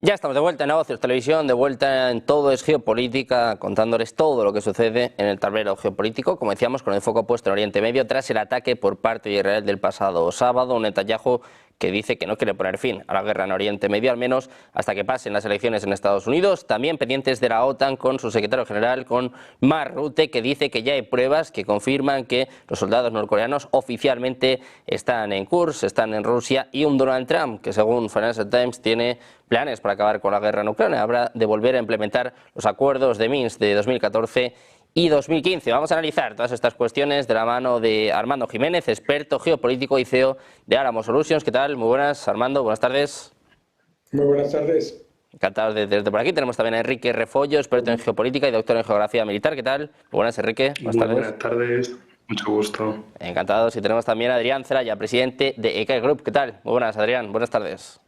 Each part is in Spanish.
Ya estamos de vuelta en Negocios Televisión, de vuelta en Todo es Geopolítica, contándoles todo lo que sucede en el tablero geopolítico, como decíamos, con el foco puesto en Oriente Medio, tras el ataque por parte de Israel del pasado sábado, un Netanyahu que dice que no quiere poner fin a la guerra en Oriente Medio, al menos hasta que pasen las elecciones en Estados Unidos. También pendientes de la OTAN con su secretario general, con Mark Rutte, que dice que ya hay pruebas que confirman que los soldados norcoreanos oficialmente están en Kursk, están en Rusia, y un Donald Trump que, según Financial Times, tiene planes para acabar con la guerra en Ucrania. Habrá de volver a implementar los acuerdos de Minsk de 2014 y 2015. Vamos a analizar todas estas cuestiones de la mano de Armando Jiménez, experto geopolítico y CEO de Alamo Solutions. ¿Qué tal? Muy buenas, Armando. Buenas tardes. Muy buenas tardes. Encantado de tenerte por aquí. Tenemos también a Enrique Refollo, experto en geopolítica y doctor en geografía militar. ¿Qué tal? Muy buenas, Enrique. Buenas tardes. Muy buenas tardes. Mucho gusto. Encantados. Y tenemos también a Adrián Celaya, presidente de EK Group. ¿Qué tal? Muy buenas, Adrián. Buenas tardes.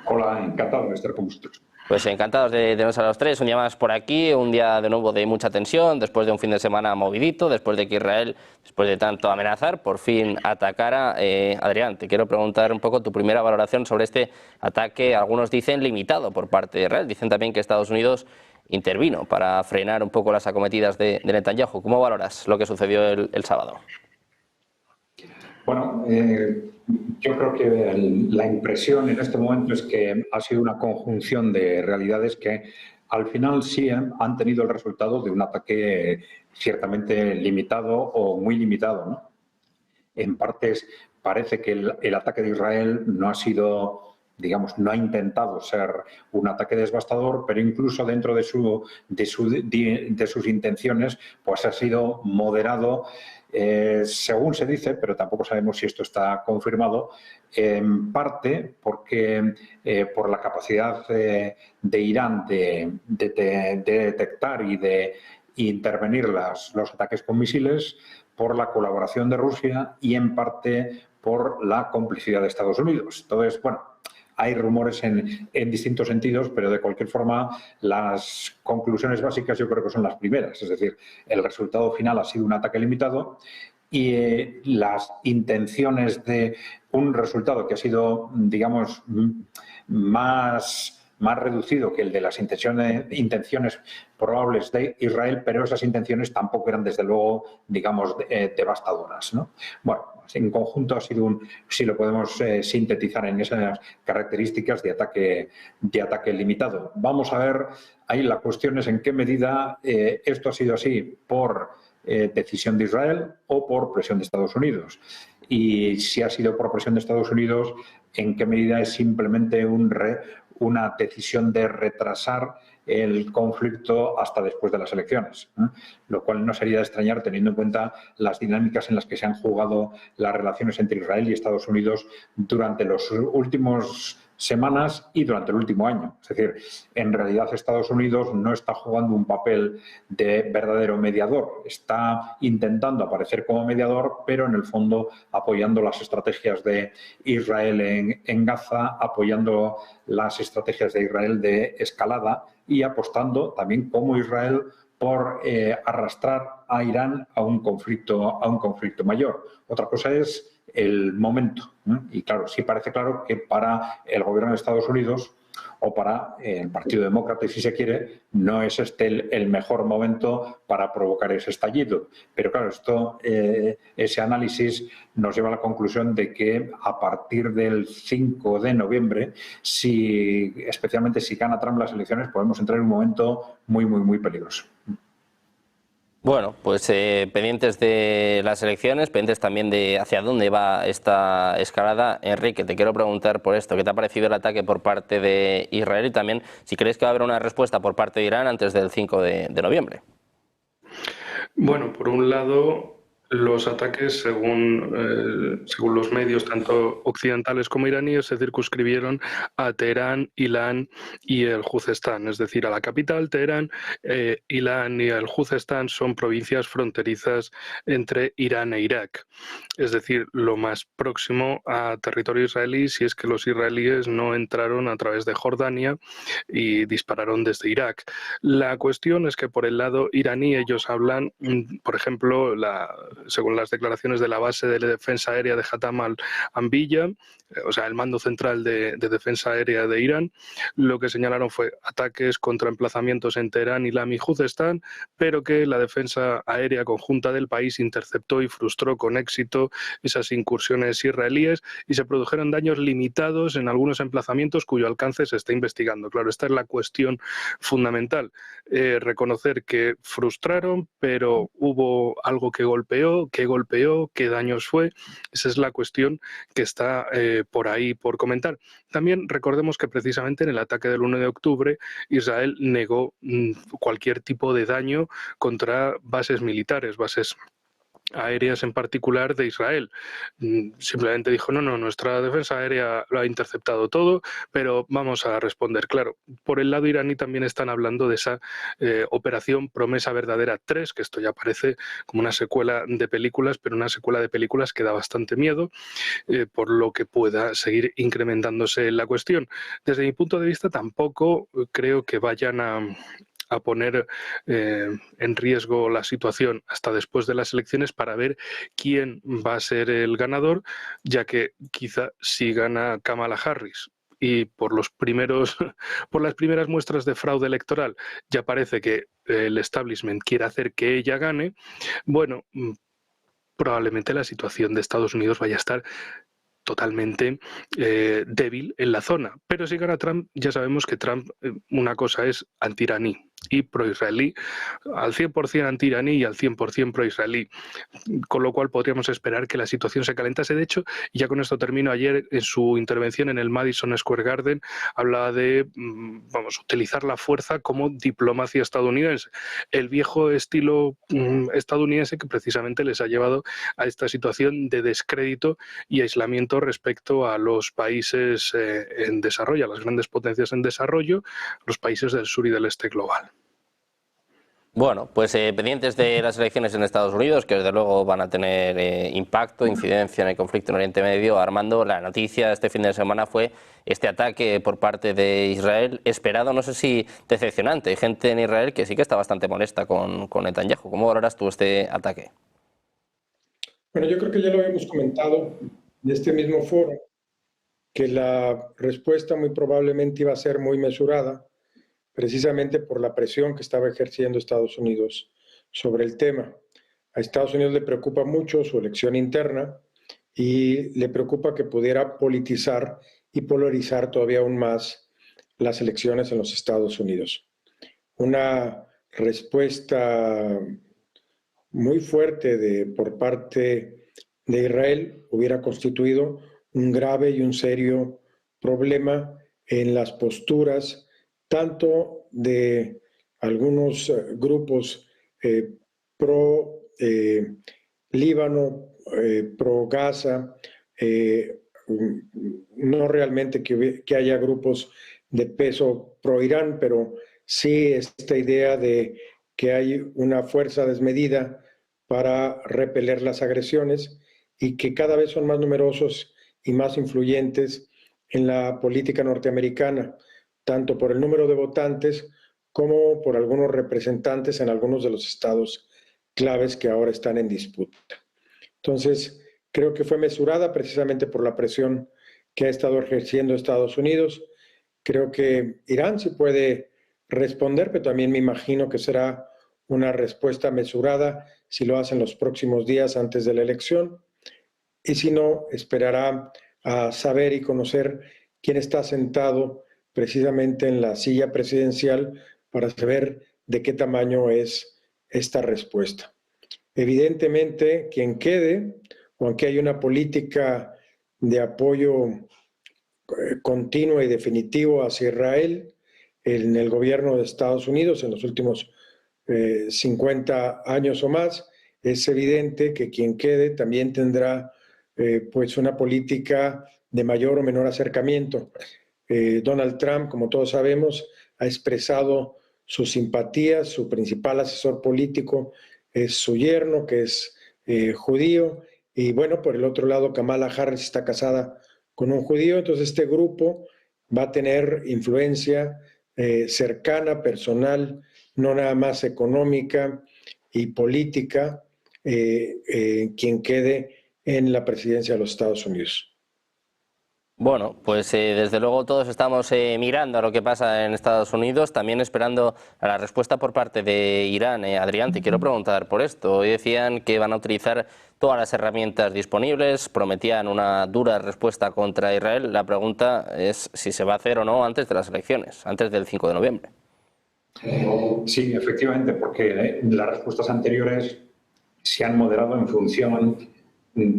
Hola, encantado de estar con vosotros. Pues encantados de tenernos a los tres, un día más por aquí, un día de nuevo de mucha tensión, después de un fin de semana movidito, después de que Israel, después de tanto amenazar, por fin atacara. Adrián, te quiero preguntar un poco tu primera valoración sobre este ataque, algunos dicen limitado por parte de Israel, dicen también que Estados Unidos intervino para frenar un poco las acometidas de Netanyahu. ¿Cómo valoras lo que sucedió el sábado? Bueno, yo creo que la impresión en este momento es que ha sido una conjunción de realidades que al final sí han tenido el resultado de un ataque ciertamente limitado o muy limitado, ¿no? En partes parece que el ataque de Israel no ha sido, digamos, no ha intentado ser un ataque devastador, pero incluso dentro de sus intenciones, pues ha sido moderado. Según se dice, pero tampoco sabemos si esto está confirmado, en parte porque por la capacidad de Irán de detectar y de intervenir los ataques con misiles, por la colaboración de Rusia y en parte por la complicidad de Estados Unidos. Entonces, bueno, hay rumores en distintos sentidos, pero de cualquier forma las conclusiones básicas yo creo que son las primeras. Es decir, el resultado final ha sido un ataque limitado y las intenciones de un resultado que ha sido, digamos, más reducido que el de las intenciones probables de Israel, pero esas intenciones tampoco eran, desde luego, digamos, devastadoras, ¿no? Bueno, en conjunto ha sido si lo podemos sintetizar en esas características de ataque limitado. Vamos a ver, ahí la cuestión es en qué medida esto ha sido así por decisión de Israel o por presión de Estados Unidos. Y si ha sido por presión de Estados Unidos, en qué medida es simplemente una decisión de retrasar el conflicto hasta después de las elecciones, ¿eh? Lo cual no sería de extrañar teniendo en cuenta las dinámicas en las que se han jugado las relaciones entre Israel y Estados Unidos durante las últimas semanas y durante el último año. Es decir, en realidad Estados Unidos no está jugando un papel de verdadero mediador, está intentando aparecer como mediador, pero en el fondo apoyando las estrategias de Israel en Gaza, apoyando las estrategias de Israel de escalada y apostando también como Israel por arrastrar a Irán a un conflicto mayor. Otra cosa es el momento, ¿eh? Y claro, sí parece claro que para el gobierno de Estados Unidos o para el Partido Demócrata, si se quiere, no es este el mejor momento para provocar ese estallido. Pero claro, ese análisis nos lleva a la conclusión de que a partir del 5 de noviembre, especialmente si gana Trump las elecciones, podemos entrar en un momento muy, muy, muy peligroso. Bueno, pues pendientes de las elecciones, pendientes también de hacia dónde va esta escalada. Enrique, te quiero preguntar por esto, ¿qué te ha parecido el ataque por parte de Israel y también si crees que va a haber una respuesta por parte de Irán antes del 5 de noviembre? Bueno, por un lado, los ataques, según los medios, tanto occidentales como iraníes, se circunscribieron a Teherán, Ilán y el Juzestán, es decir, a la capital, Teherán. Ilán y el Juzestán son provincias fronterizas entre Irán e Irak, es decir, lo más próximo a territorio israelí, si es que los israelíes no entraron a través de Jordania y dispararon desde Irak. La cuestión es que por el lado iraní ellos hablan, por ejemplo, según las declaraciones de la base de la defensa aérea de Hatam al-Anbiya, o sea, el mando central de defensa aérea de Irán. Lo que señalaron fue ataques contra emplazamientos en Teherán, Ilam y Juzestán, pero que la defensa aérea conjunta del país interceptó y frustró con éxito esas incursiones israelíes y se produjeron daños limitados en algunos emplazamientos cuyo alcance se está investigando. Claro, esta es la cuestión fundamental. Reconocer que frustraron, pero hubo algo que golpeó, qué daños fue. Esa es la cuestión que está por ahí por comentar. También recordemos que precisamente en el ataque del 1 de octubre Israel negó cualquier tipo de daño contra bases militares, bases aéreas en particular de Israel. Simplemente dijo, no, nuestra defensa aérea lo ha interceptado todo, pero vamos a responder. Claro, por el lado iraní también están hablando de esa operación Promesa Verdadera 3, que esto ya parece como una secuela de películas, pero una secuela de películas que da bastante miedo, por lo que pueda seguir incrementándose la cuestión. Desde mi punto de vista, tampoco creo que vayan a poner en riesgo la situación hasta después de las elecciones para ver quién va a ser el ganador, ya que quizá si gana Kamala Harris y por las primeras muestras de fraude electoral ya parece que el establishment quiere hacer que ella gane, bueno, probablemente la situación de Estados Unidos vaya a estar totalmente débil en la zona. Pero si gana Trump, ya sabemos que Trump, una cosa es anti-iraní y pro-israelí, al 100% anti-iraní y al 100% pro-israelí, con lo cual podríamos esperar que la situación se calentase. De hecho, y ya con esto termino, ayer en su intervención en el Madison Square Garden hablaba de utilizar la fuerza como diplomacia estadounidense, el viejo estilo estadounidense que precisamente les ha llevado a esta situación de descrédito y aislamiento respecto a los países en desarrollo, a las grandes potencias en desarrollo, los países del sur y del este global. Bueno, pues pendientes de las elecciones en Estados Unidos, que desde luego van a tener impacto, incidencia en el conflicto en Oriente Medio. Armando, la noticia este fin de semana fue este ataque por parte de Israel, esperado, no sé si decepcionante. Hay gente en Israel que sí que está bastante molesta con Netanyahu. ¿Cómo valoras tú este ataque? Bueno, yo creo que ya lo habíamos comentado en este mismo foro, que la respuesta muy probablemente iba a ser muy mesurada, precisamente por la presión que estaba ejerciendo Estados Unidos sobre el tema. A Estados Unidos le preocupa mucho su elección interna y le preocupa que pudiera politizar y polarizar todavía aún más las elecciones en los Estados Unidos. Una respuesta muy fuerte por parte de Israel hubiera constituido un grave y un serio problema en las posturas tanto de algunos grupos pro Líbano, pro Gaza, no realmente que haya grupos de peso pro Irán, pero sí esta idea de que hay una fuerza desmedida para repeler las agresiones y que cada vez son más numerosos y más influyentes en la política norteamericana, tanto por el número de votantes como por algunos representantes en algunos de los estados claves que ahora están en disputa. Entonces, creo que fue mesurada precisamente por la presión que ha estado ejerciendo Estados Unidos. Creo que Irán sí puede responder, pero también me imagino que será una respuesta mesurada si lo hacen los próximos días antes de la elección. Y si no, esperará a saber y conocer quién está sentado precisamente en la silla presidencial para saber de qué tamaño es esta respuesta. Evidentemente, quien quede, o aunque hay una política de apoyo continuo y definitivo hacia Israel en el gobierno de Estados Unidos en los últimos 50 años o más, es evidente que quien quede también tendrá pues una política de mayor o menor acercamiento. Donald Trump, como todos sabemos, ha expresado sus simpatías, su principal asesor político es su yerno, que es judío, y bueno, por el otro lado, Kamala Harris está casada con un judío, entonces este grupo va a tener influencia cercana, personal, no nada más económica y política quien quede en la presidencia de los Estados Unidos. Bueno, pues desde luego todos estamos mirando a lo que pasa en Estados Unidos, también esperando a la respuesta por parte de Irán. Adrián, te quiero preguntar por esto. Hoy decían que van a utilizar todas las herramientas disponibles, prometían una dura respuesta contra Israel. La pregunta es si se va a hacer o no antes de las elecciones, antes del 5 de noviembre. Sí, efectivamente, porque las respuestas anteriores se han moderado en función,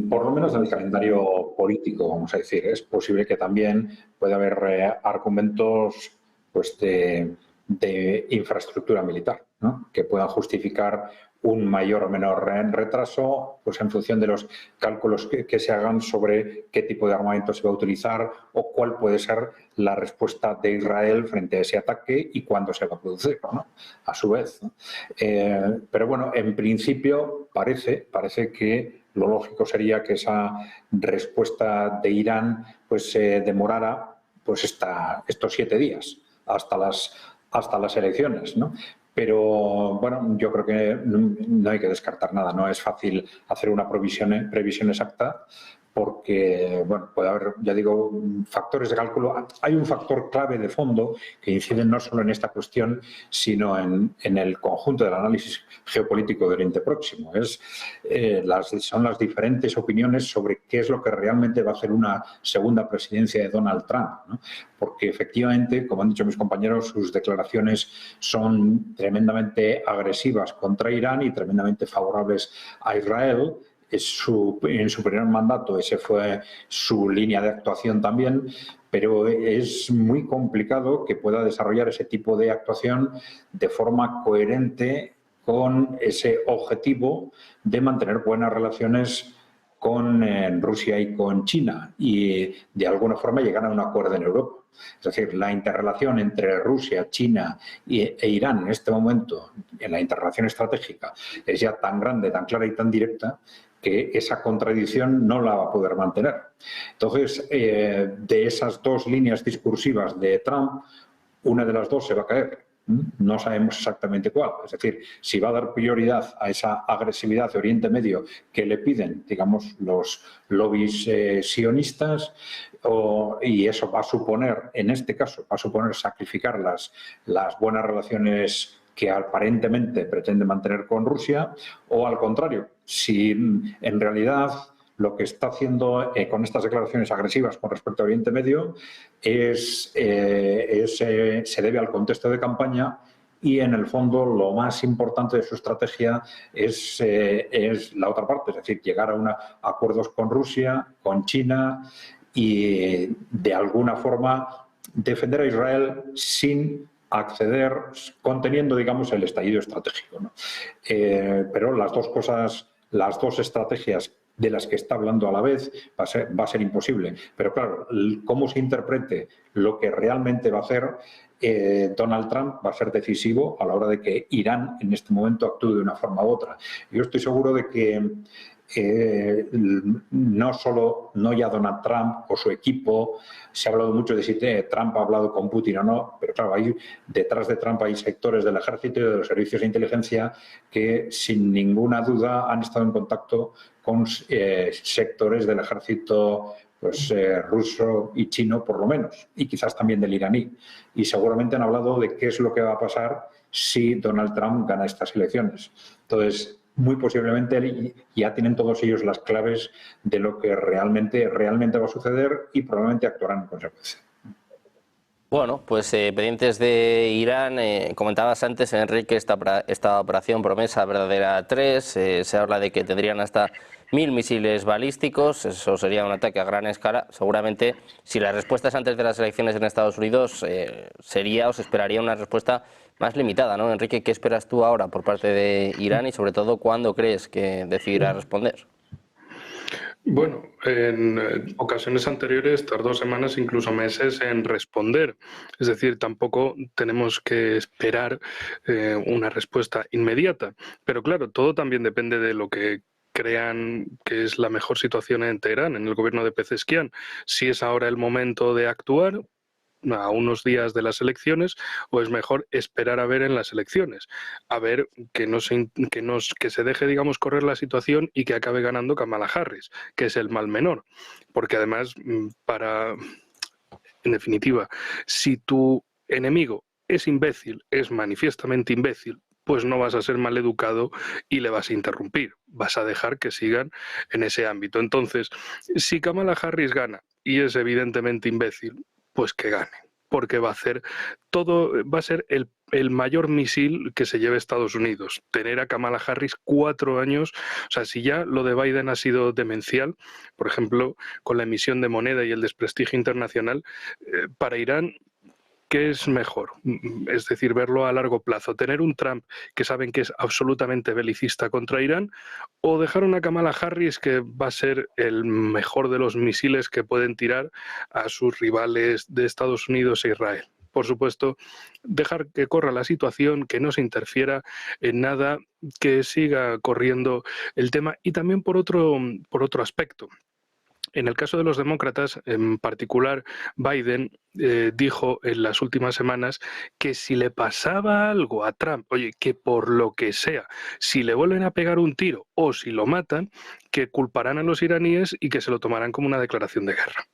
por lo menos, del calendario político, vamos a decir. Es posible que también pueda haber argumentos pues, de infraestructura militar, ¿no?, que puedan justificar un mayor o menor retraso, pues en función de los cálculos que se hagan sobre qué tipo de armamento se va a utilizar o cuál puede ser la respuesta de Israel frente a ese ataque y cuándo se va a producir, ¿no?, a su vez, ¿no? Pero bueno, en principio parece que lo lógico sería que esa respuesta de Irán pues se demorara pues estos 7 días hasta las elecciones, ¿no? Pero bueno, yo creo que no hay que descartar nada, no es fácil hacer una previsión exacta porque, bueno, puede haber, ya digo, factores de cálculo. Hay un factor clave de fondo que incide no solo en esta cuestión, sino en el conjunto del análisis geopolítico del Oriente Próximo. Son las diferentes opiniones sobre qué es lo que realmente va a hacer una segunda presidencia de Donald Trump, ¿no? Porque efectivamente, como han dicho mis compañeros, sus declaraciones son tremendamente agresivas contra Irán y tremendamente favorables a Israel. En su primer mandato ese fue su línea de actuación también, pero es muy complicado que pueda desarrollar ese tipo de actuación de forma coherente con ese objetivo de mantener buenas relaciones con Rusia y con China y de alguna forma llegar a un acuerdo en Europa. Es decir, la interrelación entre Rusia, China e Irán en este momento, en la interrelación estratégica, es ya tan grande, tan clara y tan directa que esa contradicción no la va a poder mantener. Entonces, de esas dos líneas discursivas de Trump, una de las dos se va a caer. No sabemos exactamente cuál. Es decir, si va a dar prioridad a esa agresividad de Oriente Medio que le piden, digamos, los lobbies sionistas, y eso va a suponer, en este caso, va a suponer sacrificar las buenas relaciones que aparentemente pretende mantener con Rusia, o al contrario, si en realidad lo que está haciendo con estas declaraciones agresivas con respecto a Oriente Medio se debe al contexto de campaña y, en el fondo, lo más importante de su estrategia es la otra parte, es decir, llegar a acuerdos con Rusia, con China y, de alguna forma, defender a Israel sin acceder, conteniendo, digamos, el estallido estratégico, ¿no? Pero las dos cosas, las dos estrategias de las que está hablando a la vez va a ser imposible. Pero claro, cómo se interprete lo que realmente va a hacer Donald Trump va a ser decisivo a la hora de que Irán en este momento actúe de una forma u otra. Yo estoy seguro de que no ya Donald Trump o su equipo, se ha hablado mucho de si Trump ha hablado con Putin o no, pero claro, detrás de Trump hay sectores del ejército y de los servicios de inteligencia que sin ninguna duda han estado en contacto con sectores del ejército pues, ruso y chino, por lo menos, y quizás también del iraní. Y seguramente han hablado de qué es lo que va a pasar si Donald Trump gana estas elecciones. Entonces, muy posiblemente ya tienen todos ellos las claves de lo que realmente va a suceder y probablemente actuarán en consecuencia. Bueno, pues pendientes de Irán, comentabas antes, Enrique, esta operación Promesa Verdadera 3, se habla de que tendrían hasta 1000 misiles balísticos, eso sería un ataque a gran escala. Seguramente, si la respuesta es antes de las elecciones en Estados Unidos, sería o se esperaría una respuesta más limitada, ¿no? Enrique, ¿qué esperas tú ahora por parte de Irán y, sobre todo, cuándo crees que decidirá responder? Bueno, en ocasiones anteriores tardó semanas, incluso meses, en responder. Es decir, tampoco tenemos que esperar una respuesta inmediata. Pero claro, todo también depende de lo que crean que es la mejor situación en Teherán, en el gobierno de Pezeshkian. Si es ahora el momento de actuar, a unos días de las elecciones, o es mejor esperar a ver en las elecciones, a ver que se deje, digamos, correr la situación y que acabe ganando Kamala Harris, que es el mal menor, porque además, en definitiva, si tu enemigo es imbécil, es manifiestamente imbécil, pues no vas a ser maleducado y le vas a interrumpir, vas a dejar que sigan en ese ámbito. Entonces, si Kamala Harris gana y es evidentemente imbécil, pues que gane, porque va a hacer todo, va a ser el mayor misil que se lleve Estados Unidos, tener a Kamala Harris 4 años. O sea, si ya lo de Biden ha sido demencial, por ejemplo, con la emisión de moneda y el desprestigio internacional, para Irán, ¿qué es mejor? Es decir, verlo a largo plazo, tener un Trump que saben que es absolutamente belicista contra Irán, o dejar una Kamala Harris que va a ser el mejor de los misiles que pueden tirar a sus rivales de Estados Unidos e Israel. Por supuesto, dejar que corra la situación, que no se interfiera en nada, que siga corriendo el tema. Y también por otro aspecto. En el caso de los demócratas, en particular, Biden dijo en las últimas semanas que si le pasaba algo a Trump, oye, que por lo que sea, si le vuelven a pegar un tiro o si lo matan, que culparán a los iraníes y que se lo tomarán como una declaración de guerra.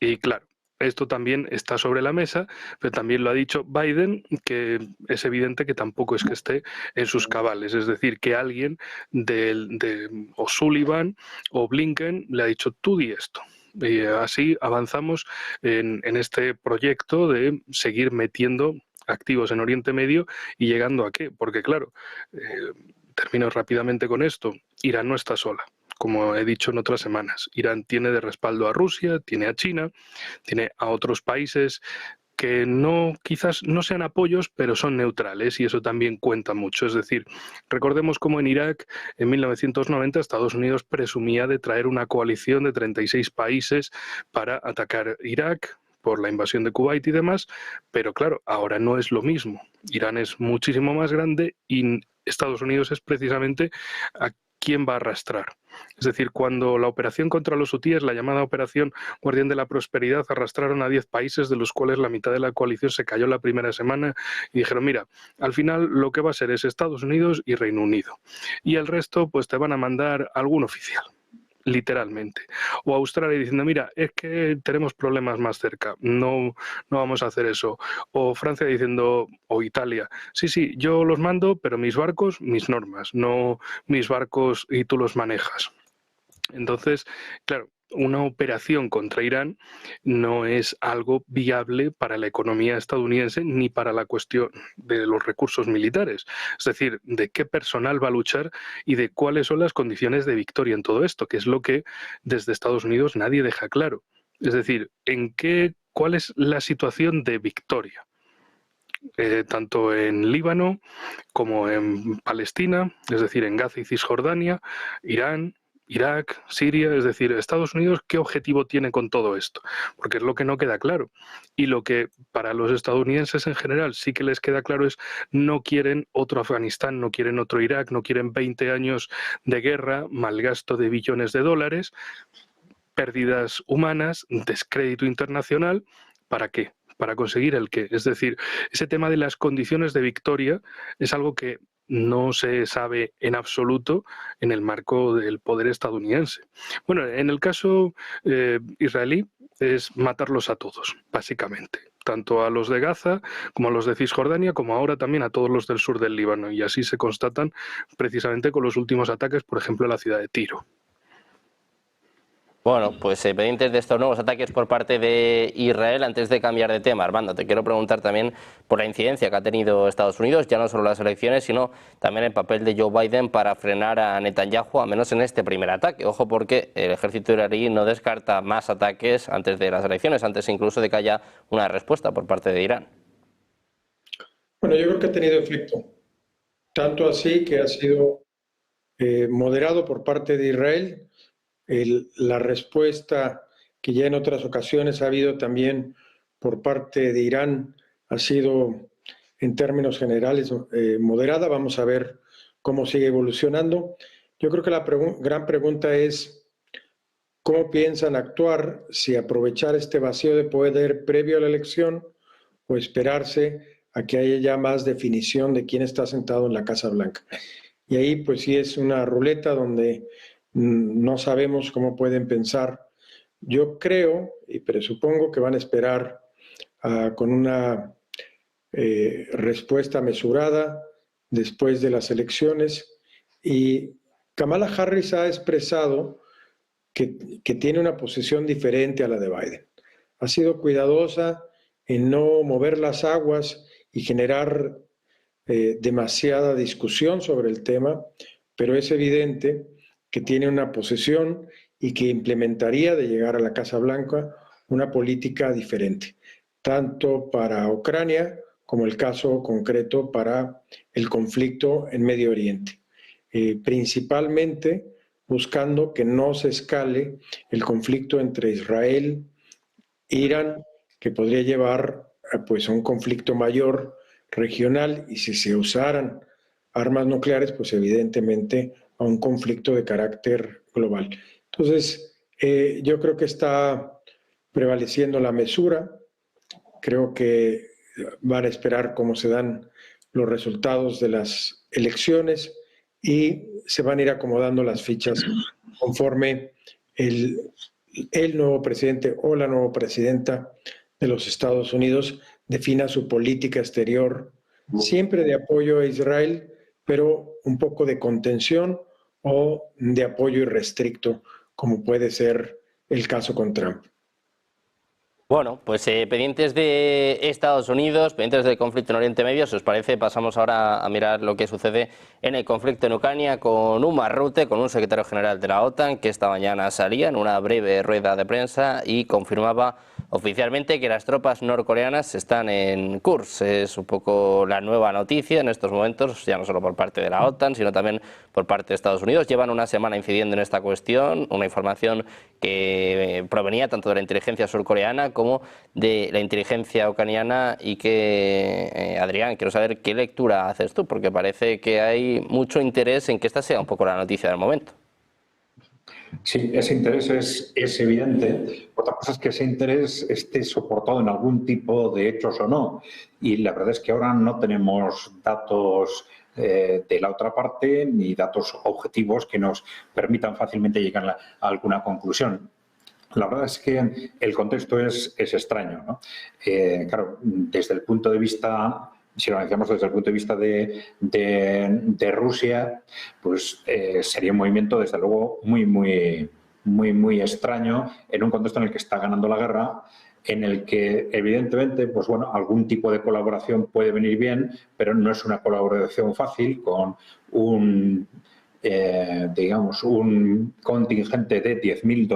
Y claro, esto también está sobre la mesa, pero también lo ha dicho Biden, que es evidente que tampoco es que esté en sus cabales. Es decir, que alguien de O'Sullivan o Blinken le ha dicho, tú di esto. Y así avanzamos en este proyecto de seguir metiendo activos en Oriente Medio y llegando a qué. Porque claro, termino rápidamente con esto, Irán no está sola. Como he dicho en otras semanas, Irán tiene de respaldo a Rusia, tiene a China, tiene a otros países que quizás no sean apoyos, pero son neutrales, y eso también cuenta mucho. Es decir, recordemos cómo en Irak, en 1990, Estados Unidos presumía de traer una coalición de 36 países para atacar Irak por la invasión de Kuwait y demás, pero claro, ahora no es lo mismo. Irán es muchísimo más grande y Estados Unidos es precisamente a quién va a arrastrar. Es decir, cuando la operación contra los hutíes, la llamada Operación Guardián de la Prosperidad, arrastraron a 10 países, de los cuales la mitad de la coalición se cayó la primera semana, y dijeron, mira, al final lo que va a ser es Estados Unidos y Reino Unido. Y el resto, pues te van a mandar algún oficial, literalmente. O Australia diciendo, mira, es que tenemos problemas más cerca, no vamos a hacer eso. O Francia diciendo, o Italia, sí, yo los mando, pero mis barcos, mis normas, no mis barcos y tú los manejas. Entonces, claro, una operación contra Irán no es algo viable para la economía estadounidense ni para la cuestión de los recursos militares. Es decir, de qué personal va a luchar y de cuáles son las condiciones de victoria en todo esto, que es lo que desde Estados Unidos nadie deja claro. Es decir, ¿cuál es la situación de victoria? Tanto en Líbano como en Palestina, es decir, en Gaza y Cisjordania, Irán, Irak, Siria, es decir, Estados Unidos, ¿qué objetivo tiene con todo esto? Porque es lo que no queda claro. Y lo que para los estadounidenses en general sí que les queda claro es no quieren otro Afganistán, no quieren otro Irak, no quieren 20 años de guerra, malgasto de billones de dólares, pérdidas humanas, descrédito internacional. ¿Para qué? Para conseguir el qué. Es decir, ese tema de las condiciones de victoria es algo que no se sabe en absoluto en el marco del poder estadounidense. Bueno, en el caso israelí es matarlos a todos, básicamente, tanto a los de Gaza como a los de Cisjordania, como ahora también a todos los del sur del Líbano, y así se constatan precisamente con los últimos ataques, por ejemplo, en la ciudad de Tiro. Bueno, pues pendientes de estos nuevos ataques por parte de Israel. Antes de cambiar de tema, Armando, te quiero preguntar también por la incidencia que ha tenido Estados Unidos, ya no solo las elecciones, sino también el papel de Joe Biden para frenar a Netanyahu, al menos en este primer ataque. Ojo, porque el ejército iraní no descarta más ataques antes de las elecciones, antes incluso de que haya una respuesta por parte de Irán. Bueno, yo creo que ha tenido efecto, tanto así que ha sido moderado por parte de Israel. La respuesta que ya en otras ocasiones ha habido también por parte de Irán ha sido, en términos generales, moderada. Vamos a ver cómo sigue evolucionando. Yo creo que la gran pregunta es cómo piensan actuar, si aprovechar este vacío de poder previo a la elección o esperarse a que haya ya más definición de quién está sentado en la Casa Blanca. Y ahí pues sí es una ruleta donde no sabemos cómo pueden pensar. Yo creo y presupongo que van a esperar con una respuesta mesurada después de las elecciones, y Kamala Harris ha expresado que tiene una posición diferente a la de Biden. Ha sido cuidadosa en no mover las aguas y generar demasiada discusión sobre el tema, pero es evidente que tiene una posición y que implementaría, de llegar a la Casa Blanca, una política diferente, tanto para Ucrania como el caso concreto para el conflicto en Medio Oriente, principalmente buscando que no se escale el conflicto entre Israel e Irán, que podría llevar pues, a un conflicto mayor regional, y si se usaran armas nucleares, pues evidentemente a un conflicto de carácter global. Entonces, yo creo que está prevaleciendo la mesura. Creo que van a esperar cómo se dan los resultados de las elecciones y se van a ir acomodando las fichas conforme el nuevo presidente o la nueva presidenta de los Estados Unidos defina su política exterior, siempre de apoyo a Israel, pero un poco de contención o de apoyo irrestricto, como puede ser el caso con Trump. Bueno, pues pendientes de Estados Unidos, pendientes del conflicto en Oriente Medio, si os parece, pasamos ahora a mirar lo que sucede en el conflicto en Ucrania con un Marrute, con un secretario general de la OTAN, que esta mañana salía en una breve rueda de prensa y confirmaba oficialmente que las tropas norcoreanas están en Kursk. Es un poco la nueva noticia en estos momentos, ya no solo por parte de la OTAN, sino también por parte de Estados Unidos. Llevan una semana incidiendo en esta cuestión, una información que provenía tanto de la inteligencia surcoreana como de la inteligencia ucraniana, y que, Adrián, quiero saber qué lectura haces tú, porque parece que hay mucho interés en que esta sea un poco la noticia del momento. Sí, ese interés es evidente. Otra cosa es que ese interés esté soportado en algún tipo de hechos o no. Y la verdad es que ahora no tenemos datos de la otra parte ni datos objetivos que nos permitan fácilmente llegar a alguna conclusión. La verdad es que el contexto es extraño, ¿no? Claro, desde el punto de vista, si lo analizamos desde el punto de vista de Rusia, pues sería un movimiento, desde luego, muy extraño en un contexto en el que está ganando la guerra, en el que, evidentemente, pues bueno, algún tipo de colaboración puede venir bien, pero no es una colaboración fácil con digamos, un contingente de 10.000,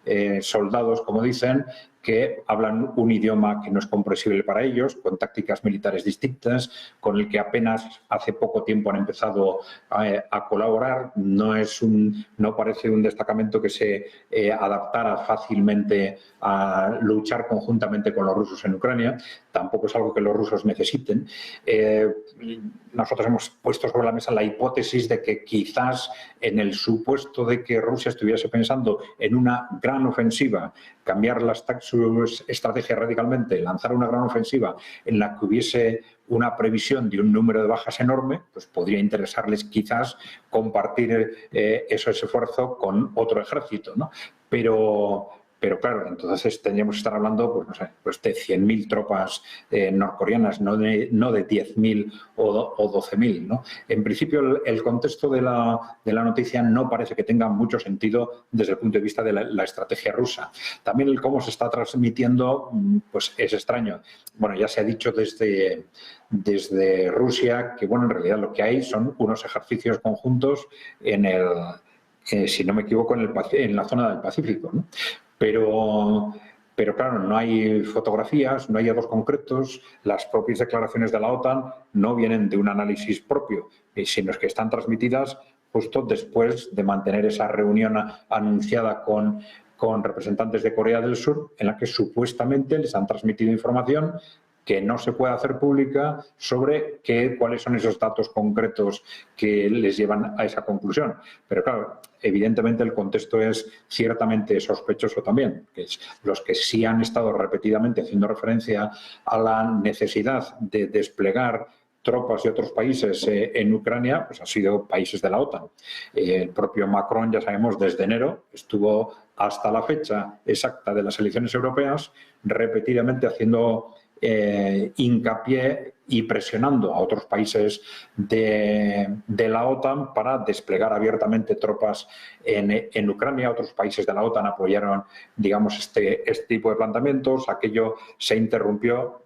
12.000 soldados, como dicen, que hablan un idioma que no es comprensible para ellos, con tácticas militares distintas, con el que apenas hace poco tiempo han empezado a colaborar. No parece un destacamento que se adaptara fácilmente a luchar conjuntamente con los rusos en Ucrania. Tampoco es algo que los rusos necesiten. Nosotros hemos puesto sobre la mesa la hipótesis de que quizás, en el supuesto de que Rusia estuviese pensando en una gran ofensiva, cambiar su estrategia radicalmente, lanzar una gran ofensiva en la que hubiese una previsión de un número de bajas enorme, pues podría interesarles quizás compartir ese esfuerzo con otro ejército, ¿no? Pero claro, entonces tendríamos que estar hablando, pues no sé, pues de 100.000 tropas norcoreanas, no de 10.000 o 12.000, ¿no? En principio, el contexto de la noticia no parece que tenga mucho sentido desde el punto de vista de la estrategia rusa. También el cómo se está transmitiendo, pues es extraño. Bueno, ya se ha dicho desde Rusia que, bueno, en realidad lo que hay son unos ejercicios conjuntos si no me equivoco, en la zona del Pacífico, ¿no? Pero claro, no hay fotografías, no hay datos concretos, las propias declaraciones de la OTAN no vienen de un análisis propio, sino que están transmitidas justo después de mantener esa reunión anunciada con representantes de Corea del Sur, en la que supuestamente les han transmitido información que no se puede hacer pública sobre cuáles son esos datos concretos que les llevan a esa conclusión. Pero claro, evidentemente el contexto es ciertamente sospechoso también, que es los que sí han estado repetidamente haciendo referencia a la necesidad de desplegar tropas de otros países en Ucrania, pues han sido países de la OTAN. El propio Macron, ya sabemos, desde enero estuvo hasta la fecha exacta de las elecciones europeas repetidamente haciendo hincapié y presionando a otros países de la OTAN para desplegar abiertamente tropas en Ucrania. Otros países de la OTAN apoyaron, digamos, este tipo de planteamientos. Aquello se interrumpió.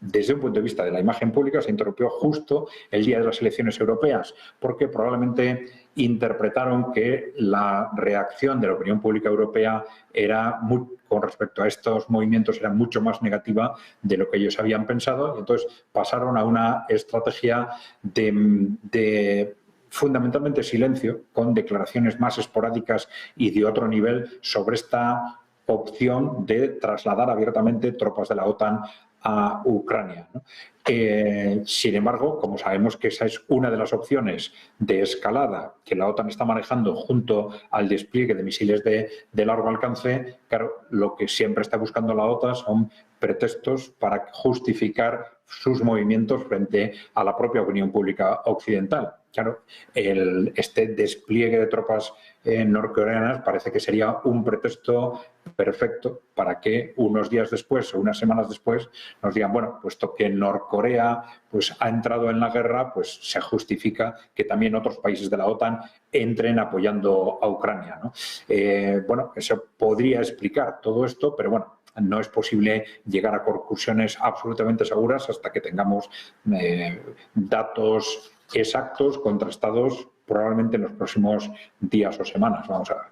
Desde un punto de vista de la imagen pública, se interrumpió justo el día de las elecciones europeas, porque probablemente interpretaron que la reacción de la opinión pública europea era con respecto a estos movimientos era mucho más negativa de lo que ellos habían pensado, y entonces pasaron a una estrategia de fundamentalmente silencio, con declaraciones más esporádicas y de otro nivel sobre esta opción de trasladar abiertamente tropas de la OTAN a Ucrania, ¿no? Sin embargo, como sabemos que esa es una de las opciones de escalada que la OTAN está manejando junto al despliegue de misiles de largo alcance, claro, lo que siempre está buscando la OTAN son pretextos para justificar sus movimientos frente a la propia opinión pública occidental. Claro, este despliegue de tropas norcoreanas parece que sería un pretexto perfecto para que unos días después o unas semanas después nos digan, bueno, puesto que Norcorea pues, ha entrado en la guerra, pues se justifica que también otros países de la OTAN entren apoyando a Ucrania, ¿no? Bueno, eso podría explicar todo esto, pero bueno, no es posible llegar a conclusiones absolutamente seguras hasta que tengamos datos exactos, contrastados, probablemente en los próximos días o semanas. Vamos a ver.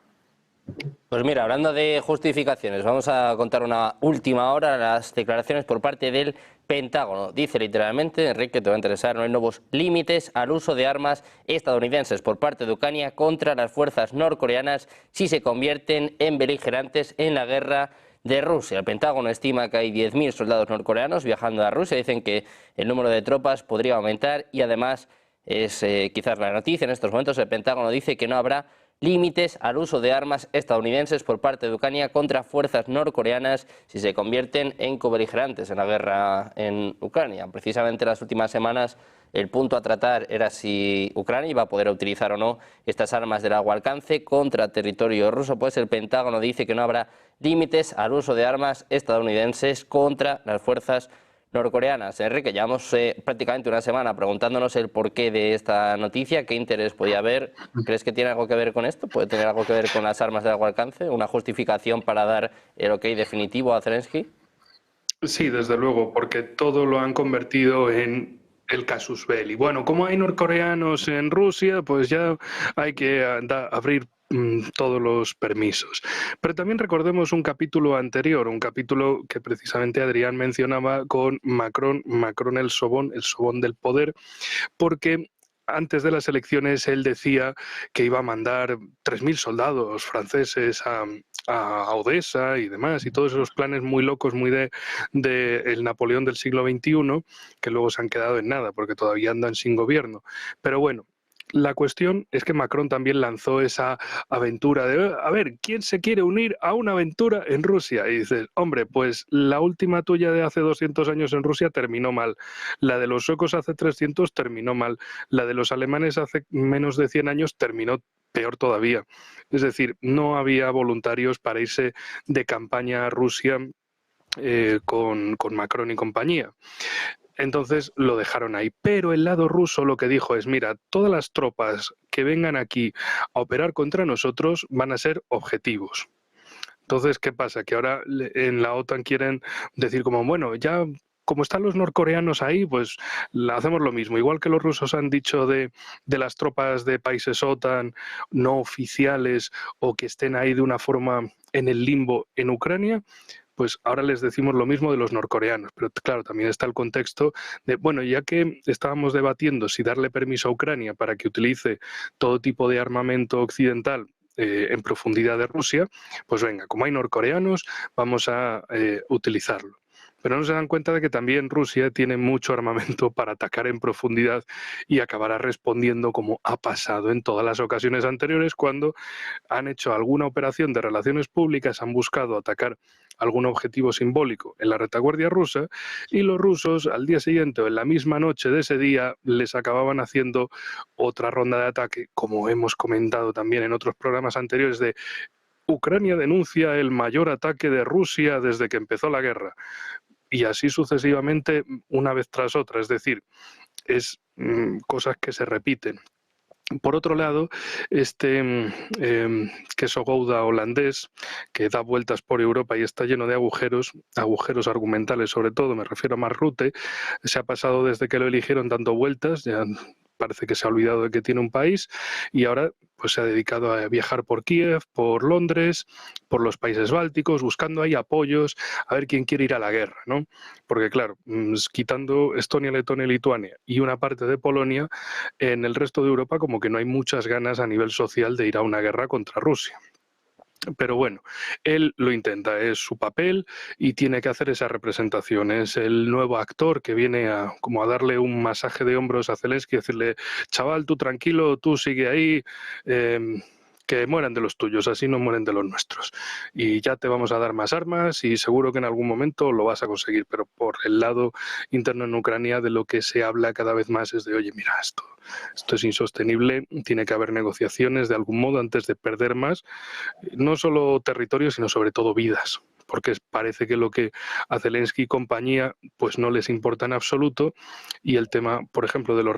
Pues mira, hablando de justificaciones, vamos a contar una última hora las declaraciones por parte del Pentágono. Dice literalmente, Enrique, te va a interesar, no hay nuevos límites al uso de armas estadounidenses por parte de Ucrania contra las fuerzas norcoreanas si se convierten en beligerantes en la guerra de Rusia. El Pentágono estima que hay 10.000 soldados norcoreanos viajando a Rusia. Dicen que el número de tropas podría aumentar y además es quizás la noticia en estos momentos. El Pentágono dice que no habrá límites al uso de armas estadounidenses por parte de Ucrania contra fuerzas norcoreanas si se convierten en cobeligerantes en la guerra en Ucrania. Precisamente las últimas semanas el punto a tratar era si Ucrania iba a poder utilizar o no estas armas de largo alcance contra territorio ruso. Pues el Pentágono dice que no habrá límites al uso de armas estadounidenses contra las fuerzas norcoreanas. Enrique, llevamos prácticamente una semana preguntándonos el porqué de esta noticia, qué interés podía haber. ¿Crees que tiene algo que ver con esto? ¿Puede tener algo que ver con las armas de largo alcance? ¿Una justificación para dar el ok definitivo a Zelensky? Sí, desde luego, porque todo lo han convertido en el casus belli. Bueno, como hay norcoreanos en Rusia, pues ya hay que abrir todos los permisos. Pero también recordemos un capítulo anterior, un capítulo que precisamente Adrián mencionaba con Macron el sobón del poder, porque antes de las elecciones él decía que iba a mandar 3.000 soldados franceses a Odessa y demás, y todos esos planes muy locos, muy de el Napoleón del siglo XXI, que luego se han quedado en nada, porque todavía andan sin gobierno. Pero bueno, la cuestión es que Macron también lanzó esa aventura de, a ver, ¿quién se quiere unir a una aventura en Rusia? Y dices, hombre, pues la última tuya de hace 200 años en Rusia terminó mal, la de los suecos hace 300 terminó mal, la de los alemanes hace menos de 100 años terminó peor todavía. Es decir, no había voluntarios para irse de campaña a Rusia con Macron y compañía. Entonces lo dejaron ahí. Pero el lado ruso lo que dijo es, mira, todas las tropas que vengan aquí a operar contra nosotros van a ser objetivos. Entonces, ¿qué pasa? Que ahora en la OTAN quieren decir como, bueno, ya como están los norcoreanos ahí, pues hacemos lo mismo. Igual que los rusos han dicho de las tropas de países OTAN no oficiales o que estén ahí de una forma en el limbo en Ucrania, pues ahora les decimos lo mismo de los norcoreanos. Pero claro, también está el contexto de, bueno, ya que estábamos debatiendo si darle permiso a Ucrania para que utilice todo tipo de armamento occidental en profundidad de Rusia, pues venga, como hay norcoreanos, vamos a utilizarlo. pero no se dan cuenta de que también Rusia tiene mucho armamento para atacar en profundidad y acabará respondiendo como ha pasado en todas las ocasiones anteriores cuando han hecho alguna operación de relaciones públicas, han buscado atacar algún objetivo simbólico en la retaguardia rusa y los rusos al día siguiente o en la misma noche de ese día les acababan haciendo otra ronda de ataque, como hemos comentado también en otros programas anteriores, de Ucrania denuncia el mayor ataque de Rusia desde que empezó la guerra. Y así sucesivamente, una vez tras otra. Es decir, es cosas que se repiten. Por otro lado, queso Gouda holandés, que da vueltas por Europa y está lleno de agujeros argumentales sobre todo, me refiero a Mark Rutte, se ha pasado desde que lo eligieron dando vueltas, ya parece que se ha olvidado de que tiene un país y ahora pues se ha dedicado a viajar por Kiev, por Londres, por los países bálticos, buscando ahí apoyos, a ver quién quiere ir a la guerra, ¿no? Porque claro, quitando Estonia, Letonia y Lituania y una parte de Polonia, en el resto de Europa como que no hay muchas ganas a nivel social de ir a una guerra contra Rusia. Pero bueno, él lo intenta, es su papel y tiene que hacer esa representación. Es el nuevo actor que viene como a darle un masaje de hombros a Zelensky y decirle, chaval, tú tranquilo, tú sigue ahí, que mueran de los tuyos, así no mueren de los nuestros. Y ya te vamos a dar más armas y seguro que en algún momento lo vas a conseguir. Pero por el lado interno en Ucrania de lo que se habla cada vez más es de, oye, mira, esto es insostenible, tiene que haber negociaciones de algún modo antes de perder más, no solo territorio, sino sobre todo vidas. Porque parece que lo que a Zelensky y compañía pues no les importa en absoluto y el tema, por ejemplo, de los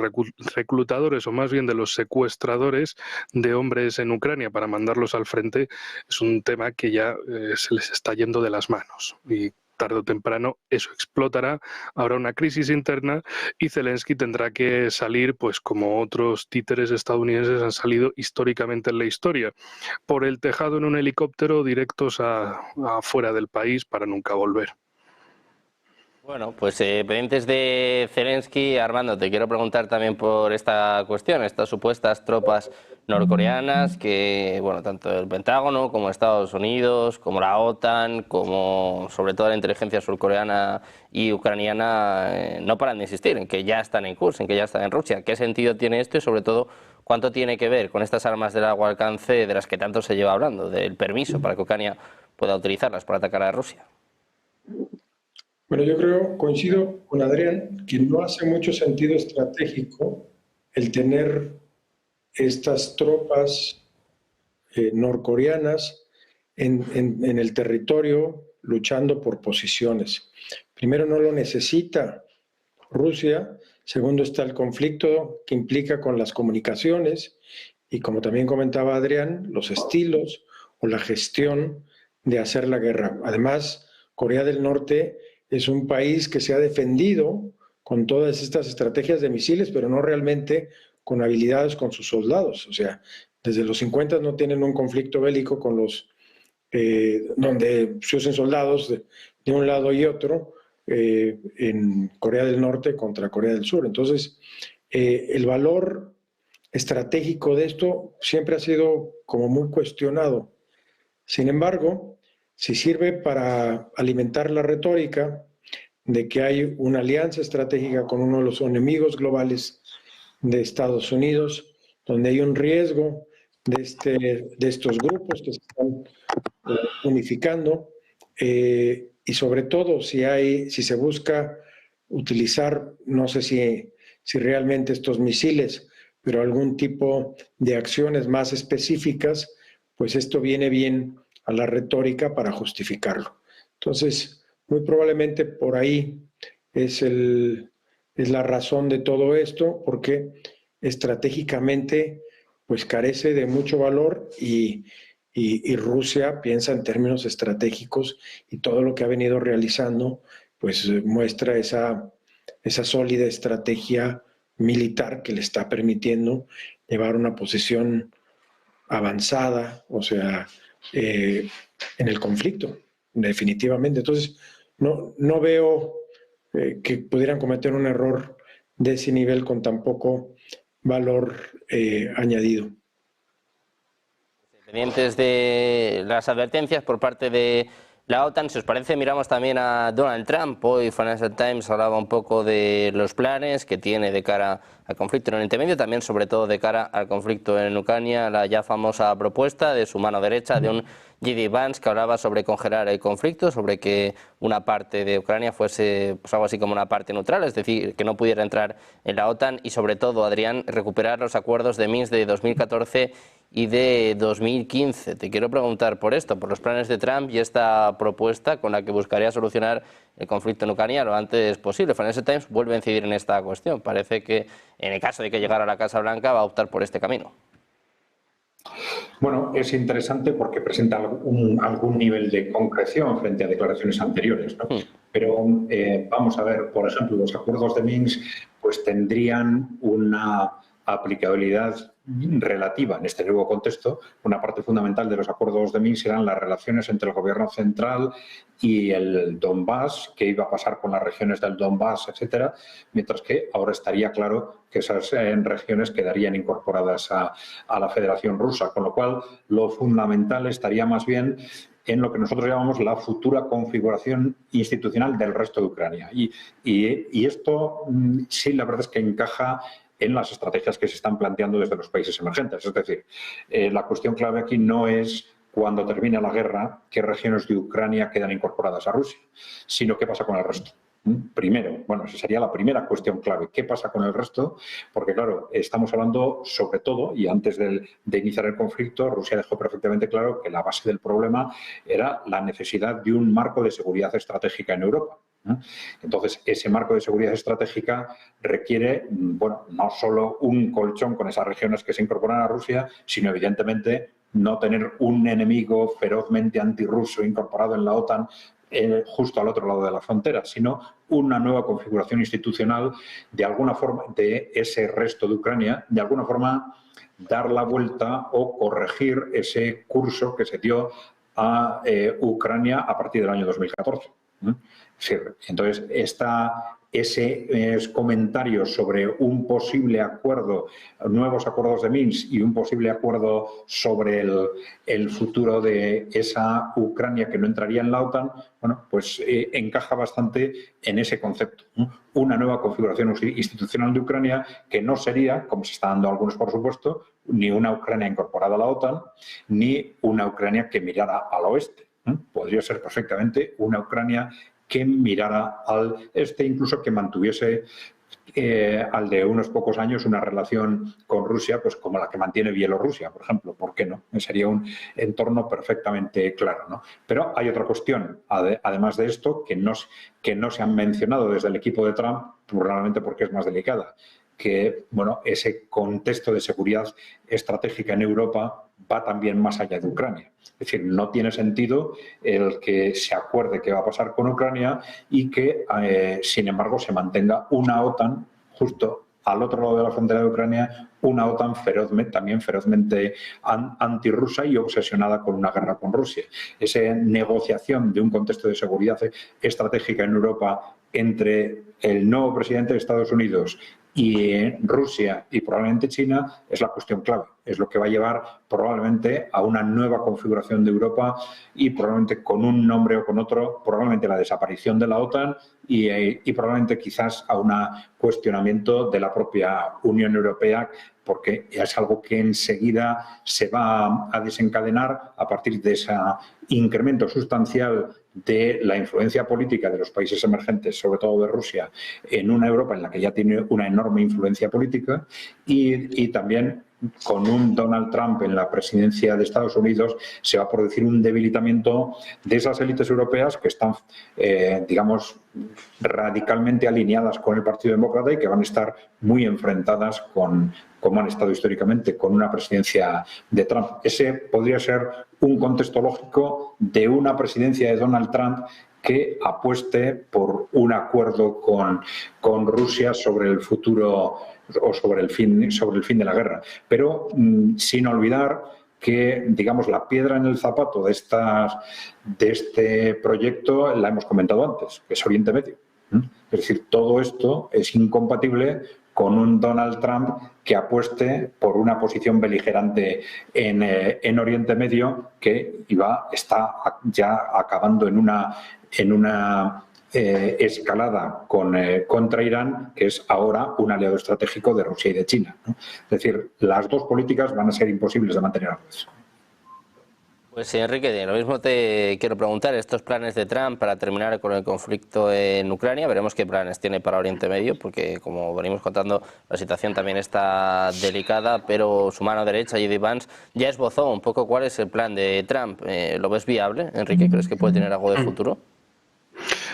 reclutadores o más bien de los secuestradores de hombres en Ucrania para mandarlos al frente es un tema que ya se les está yendo de las manos y tarde o temprano eso explotará, habrá una crisis interna y Zelensky tendrá que salir, pues como otros títeres estadounidenses han salido históricamente en la historia, por el tejado en un helicóptero directos afuera del país para nunca volver. Bueno, pues pendientes de Zelensky, Armando, te quiero preguntar también por esta cuestión, estas supuestas tropas norcoreanas que, bueno, tanto el Pentágono como Estados Unidos, como la OTAN, como sobre todo la inteligencia surcoreana y ucraniana no paran de insistir en que ya están en curso, en que ya están en Rusia. ¿Qué sentido tiene esto y sobre todo cuánto tiene que ver con estas armas de largo alcance de las que tanto se lleva hablando, del permiso para que Ucrania pueda utilizarlas para atacar a Rusia? Bueno, yo creo, coincido con Adrián, que no hace mucho sentido estratégico el tener estas tropas norcoreanas en el territorio luchando por posiciones. Primero, no lo necesita Rusia. Segundo, está el conflicto que implica con las comunicaciones y, como también comentaba Adrián, los estilos o la gestión de hacer la guerra. Además, Corea del Norte es un país que se ha defendido con todas estas estrategias de misiles, pero no realmente con habilidades con sus soldados. O sea, desde los 50 no tienen un conflicto bélico con los donde se usen soldados de un lado y otro en Corea del Norte contra Corea del Sur. Entonces, el valor estratégico de esto siempre ha sido como muy cuestionado. Sin embargo, si sirve para alimentar la retórica de que hay una alianza estratégica con uno de los enemigos globales de Estados Unidos, donde hay un riesgo de estos grupos que se están unificando, y sobre todo si se busca utilizar, no sé si realmente estos misiles, pero algún tipo de acciones más específicas, pues esto viene bien a la retórica para justificarlo. Entonces, muy probablemente por ahí es la razón de todo esto, porque estratégicamente pues carece de mucho valor y Rusia piensa en términos estratégicos y todo lo que ha venido realizando pues muestra esa sólida estrategia militar que le está permitiendo llevar una posición avanzada, o sea, en el conflicto, definitivamente. Entonces, no veo que pudieran cometer un error de ese nivel con tan poco valor añadido. Pendientes de las advertencias por parte de la OTAN, si os parece, miramos también a Donald Trump. Hoy Financial Times hablaba un poco de los planes que tiene de cara al conflicto en Oriente Medio, también sobre todo de cara al conflicto en Ucrania, la ya famosa propuesta de su mano derecha, de un J.D. Vance, que hablaba sobre congelar el conflicto, sobre que una parte de Ucrania fuese pues algo así como una parte neutral, es decir, que no pudiera entrar en la OTAN y sobre todo, Adrián, recuperar los acuerdos de Minsk de 2014 y de 2015. Te quiero preguntar por esto, por los planes de Trump y esta propuesta con la que buscaría solucionar el conflicto en Ucrania lo antes posible. Financial Times vuelve a incidir en esta cuestión. Parece que en el caso de que llegara a la Casa Blanca va a optar por este camino. Bueno, es interesante porque presenta algún nivel de concreción frente a declaraciones anteriores, ¿no? Pero vamos a ver, por ejemplo, los acuerdos de Minsk pues tendrían una aplicabilidad relativa en este nuevo contexto. Una parte fundamental de los acuerdos de Minsk eran las relaciones entre el gobierno central y el Donbass, qué iba a pasar con las regiones del Donbass, etcétera, mientras que ahora estaría claro que esas regiones quedarían incorporadas a la Federación Rusa, con lo cual lo fundamental estaría más bien en lo que nosotros llamamos la futura configuración institucional del resto de Ucrania. Y esto sí, la verdad es que encaja en las estrategias que se están planteando desde los países emergentes. Es decir, la cuestión clave aquí no es cuando termine la guerra qué regiones de Ucrania quedan incorporadas a Rusia, sino qué pasa con el resto. Primero, bueno, esa sería la primera cuestión clave. ¿Qué pasa con el resto? Porque, claro, estamos hablando sobre todo, y antes de iniciar el conflicto, Rusia dejó perfectamente claro que la base del problema era la necesidad de un marco de seguridad estratégica en Europa. Entonces, ese marco de seguridad estratégica requiere, bueno, no solo un colchón con esas regiones que se incorporan a Rusia, sino evidentemente no tener un enemigo ferozmente antirruso incorporado en la OTAN justo al otro lado de la frontera, sino una nueva configuración institucional de alguna forma de ese resto de Ucrania, de alguna forma dar la vuelta o corregir ese curso que se dio a Ucrania a partir del año 2014. Entonces, ese comentario sobre un posible acuerdo, nuevos acuerdos de Minsk y un posible acuerdo sobre el futuro de esa Ucrania que no entraría en la OTAN, bueno, pues encaja bastante en ese concepto. Una nueva configuración institucional de Ucrania que no sería, como se está dando a algunos por supuesto, ni una Ucrania incorporada a la OTAN, ni una Ucrania que mirara al oeste. Podría ser perfectamente una Ucrania que mirara al este, incluso que mantuviese al de unos pocos años una relación con Rusia, pues como la que mantiene Bielorrusia, por ejemplo. ¿Por qué no? Sería un entorno perfectamente claro, ¿no? Pero hay otra cuestión, además de esto, que no se han mencionado desde el equipo de Trump, probablemente porque es más delicada, que bueno, ese contexto de seguridad estratégica en Europa va también más allá de Ucrania. Es decir, no tiene sentido el que se acuerde qué va a pasar con Ucrania y que, sin embargo, se mantenga una OTAN justo al otro lado de la frontera de Ucrania, una OTAN también ferozmente antirrusa y obsesionada con una guerra con Rusia. Esa negociación de un contexto de seguridad estratégica en Europa entre el nuevo presidente de Estados Unidos y Rusia y probablemente China es la cuestión clave. Es lo que va a llevar probablemente a una nueva configuración de Europa y probablemente con un nombre o con otro, probablemente la desaparición de la OTAN y probablemente quizás a un cuestionamiento de la propia Unión Europea, porque es algo que enseguida se va a desencadenar a partir de ese incremento sustancial de la influencia política de los países emergentes, sobre todo de Rusia, en una Europa en la que ya tiene una enorme influencia política y también con un Donald Trump en la presidencia de Estados Unidos se va a producir un debilitamiento de esas élites europeas que están, digamos, radicalmente alineadas con el Partido Demócrata y que van a estar muy enfrentadas con, como han estado históricamente, con una presidencia de Trump. Ese podría ser un contexto lógico de una presidencia de Donald Trump que apueste por un acuerdo con Rusia sobre el futuro o sobre el fin de la guerra. Pero sin olvidar que, digamos, la piedra en el zapato de este proyecto la hemos comentado antes, que es Oriente Medio. Es decir, todo esto es incompatible con un Donald Trump que apueste por una posición beligerante en Oriente Medio que está ya acabando en una escalada contra Irán, que es ahora un aliado estratégico de Rusia y de China, ¿no? Es decir, las dos políticas van a ser imposibles de mantener a la vez. Pues Enrique, lo mismo te quiero preguntar, estos planes de Trump para terminar con el conflicto en Ucrania, veremos qué planes tiene para Oriente Medio, porque como venimos contando, la situación también está delicada, pero su mano derecha, J.D. Vance, ya esbozó un poco cuál es el plan de Trump. ¿Lo ves viable, Enrique? ¿Crees que puede tener algo de futuro?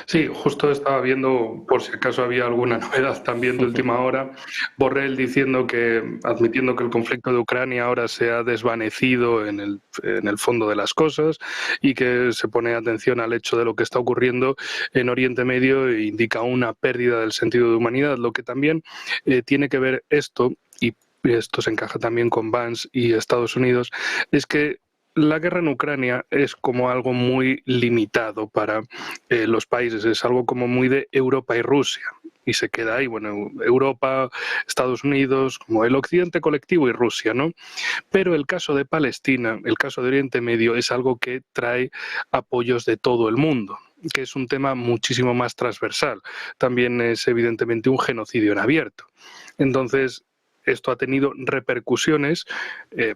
Sí, justo estaba viendo, por si acaso había alguna novedad también de última hora, Borrell admitiendo que el conflicto de Ucrania ahora se ha desvanecido en el fondo de las cosas y que se pone atención al hecho de lo que está ocurriendo en Oriente Medio e indica una pérdida del sentido de humanidad, lo que también tiene que ver esto, y esto se encaja también con Vance y Estados Unidos, es que la guerra en Ucrania es como algo muy limitado para los países, es algo como muy de Europa y Rusia. Y se queda ahí, bueno, Europa, Estados Unidos, como el occidente colectivo y Rusia, ¿no? Pero el caso de Palestina, el caso de Oriente Medio, es algo que trae apoyos de todo el mundo, que es un tema muchísimo más transversal. También es evidentemente un genocidio en abierto. Entonces, esto ha tenido repercusiones,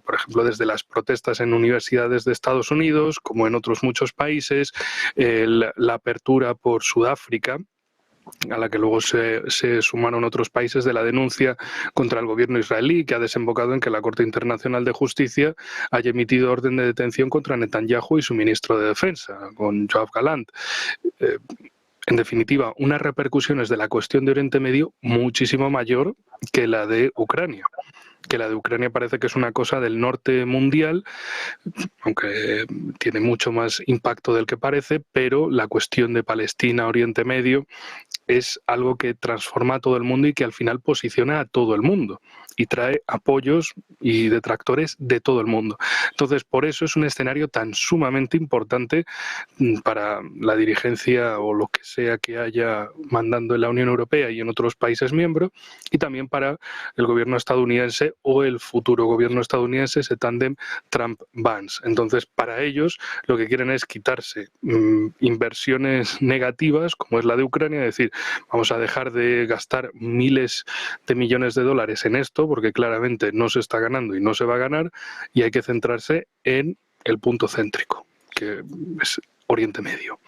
por ejemplo, desde las protestas en universidades de Estados Unidos, como en otros muchos países, la apertura por Sudáfrica, a la que luego se sumaron otros países, de la denuncia contra el gobierno israelí, que ha desembocado en que la Corte Internacional de Justicia haya emitido orden de detención contra Netanyahu y su ministro de Defensa, con Yoav Gallant. En definitiva, unas repercusiones de la cuestión de Oriente Medio muchísimo mayor que la de Ucrania. Que la de Ucrania parece que es una cosa del norte mundial, aunque tiene mucho más impacto del que parece, pero la cuestión de Palestina, Oriente Medio, es algo que transforma a todo el mundo y que al final posiciona a todo el mundo y trae apoyos y detractores de todo el mundo. Entonces, por eso es un escenario tan sumamente importante para la dirigencia o lo que sea que haya mandando en la Unión Europea y en otros países miembros, y también para el gobierno estadounidense o el futuro gobierno estadounidense, ese tándem Trump-Vance. Entonces, para ellos lo que quieren es quitarse inversiones negativas, como es la de Ucrania, es decir, vamos a dejar de gastar miles de millones de dólares en esto, porque claramente no se está ganando y no se va a ganar, y hay que centrarse en el punto céntrico, que es Oriente Medio.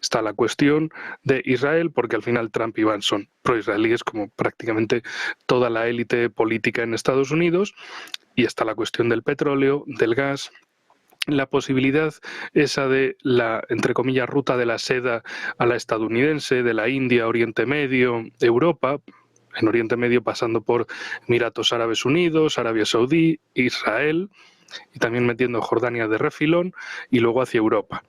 Está la cuestión de Israel, porque al final Trump y Vance son pro-israelíes, como prácticamente toda la élite política en Estados Unidos, y está la cuestión del petróleo, del gas, la posibilidad esa de la, entre comillas, ruta de la seda a la estadounidense, de la India, Oriente Medio, Europa, en Oriente Medio pasando por Emiratos Árabes Unidos, Arabia Saudí, Israel, y también metiendo Jordania de refilón, y luego hacia Europa.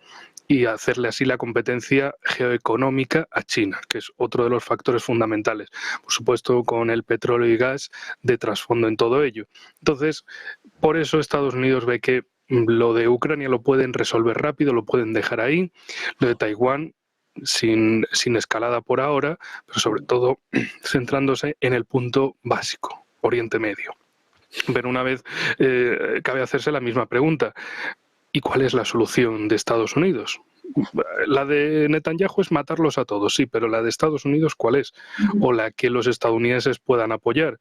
Y hacerle así la competencia geoeconómica a China, que es otro de los factores fundamentales. Por supuesto, con el petróleo y gas de trasfondo en todo ello. Entonces, por eso Estados Unidos ve que lo de Ucrania lo pueden resolver rápido, lo pueden dejar ahí. Lo de Taiwán, sin escalada por ahora, pero sobre todo centrándose en el punto básico, Oriente Medio. Pero una vez cabe hacerse la misma pregunta. ¿Y cuál es la solución de Estados Unidos? La de Netanyahu es matarlos a todos, sí, pero la de Estados Unidos, ¿cuál es? O la que los estadounidenses puedan apoyar.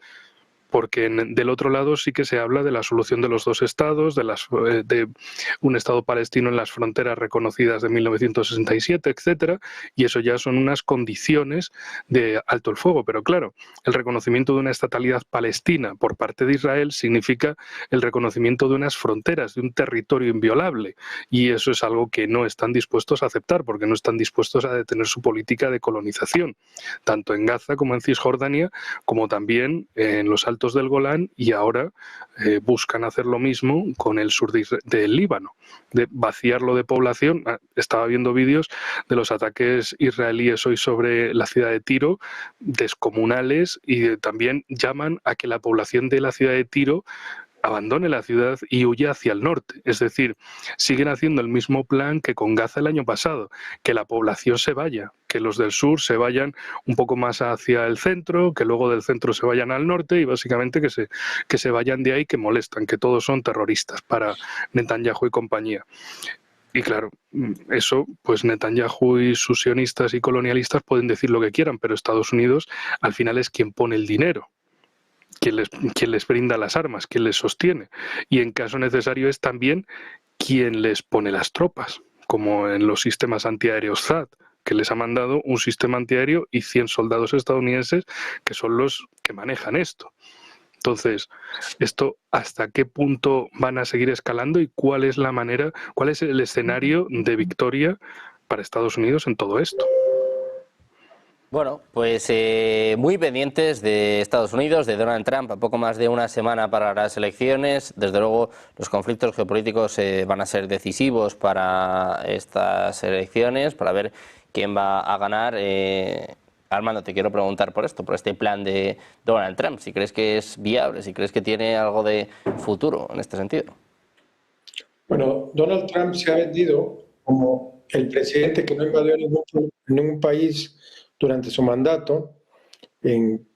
Porque del otro lado sí que se habla de la solución de los dos estados, de un estado palestino en las fronteras reconocidas de 1967, etcétera, y eso ya son unas condiciones de alto el fuego. Pero claro, el reconocimiento de una estatalidad palestina por parte de Israel significa el reconocimiento de unas fronteras, de un territorio inviolable, y eso es algo que no están dispuestos a aceptar, porque no están dispuestos a detener su política de colonización, tanto en Gaza como en Cisjordania, como también en los Altos del Golán, y ahora buscan hacer lo mismo con el sur del Líbano, de vaciarlo de población. Estaba viendo vídeos de los ataques israelíes hoy sobre la ciudad de Tiro, descomunales, y también llaman a que la población de la ciudad de Tiro abandone la ciudad y huya hacia el norte. Es decir, siguen haciendo el mismo plan que con Gaza el año pasado, que la población se vaya, que los del sur se vayan un poco más hacia el centro, que luego del centro se vayan al norte y básicamente que se vayan de ahí, que molestan, que todos son terroristas para Netanyahu y compañía. Y claro, eso, pues Netanyahu y sus sionistas y colonialistas pueden decir lo que quieran, pero Estados Unidos al final es quien pone el dinero, quien les brinda las armas, quien les sostiene. Y en caso necesario es también quien les pone las tropas, como en los sistemas antiaéreos THAAD, que les ha mandado un sistema antiaéreo y 100 soldados estadounidenses que son los que manejan esto. Entonces, ¿esto hasta qué punto van a seguir escalando y cuál es la manera, cuál es el escenario de victoria para Estados Unidos en todo esto? Bueno, pues muy pendientes de Estados Unidos, de Donald Trump, a poco más de una semana para las elecciones. Desde luego, los conflictos geopolíticos van a ser decisivos para estas elecciones, para ver quién va a ganar. Armando, te quiero preguntar por esto, por este plan de Donald Trump, si crees que es viable, si crees que tiene algo de futuro en este sentido. Bueno, Donald Trump se ha vendido como el presidente que no invadió ningún país durante su mandato, en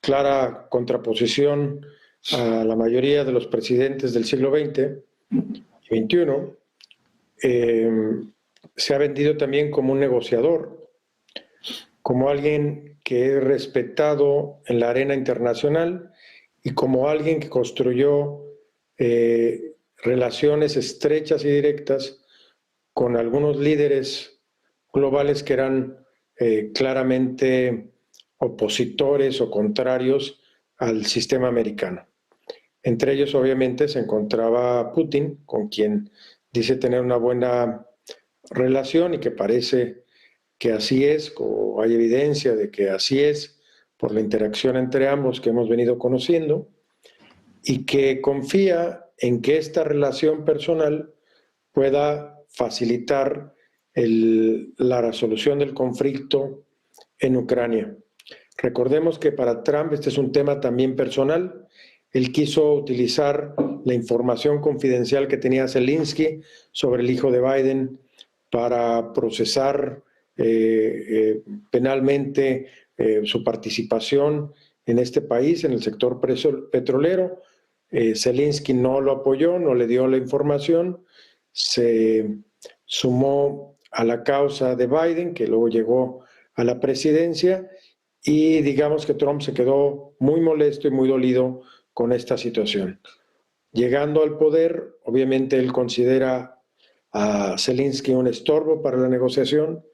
clara contraposición a la mayoría de los presidentes del siglo XX y XXI. Se ha vendido también como un negociador, como alguien que es respetado en la arena internacional y como alguien que construyó relaciones estrechas y directas con algunos líderes globales que eran claramente opositores o contrarios al sistema americano. Entre ellos, obviamente, se encontraba Putin, con quien dice tener una buena relación y que parece que así es, o hay evidencia de que así es por la interacción entre ambos que hemos venido conociendo, y que confía en que esta relación personal pueda facilitar la resolución del conflicto en Ucrania. Recordemos que para Trump este es un tema también personal. Él quiso utilizar la información confidencial que tenía Zelensky sobre el hijo de Biden para procesar penalmente su participación en este país, en el sector petrolero. Zelensky no lo apoyó, no le dio la información, se sumó a la causa de Biden, que luego llegó a la presidencia, y digamos que Trump se quedó muy molesto y muy dolido con esta situación. Llegando al poder, obviamente él considera a Zelensky un estorbo para la negociación,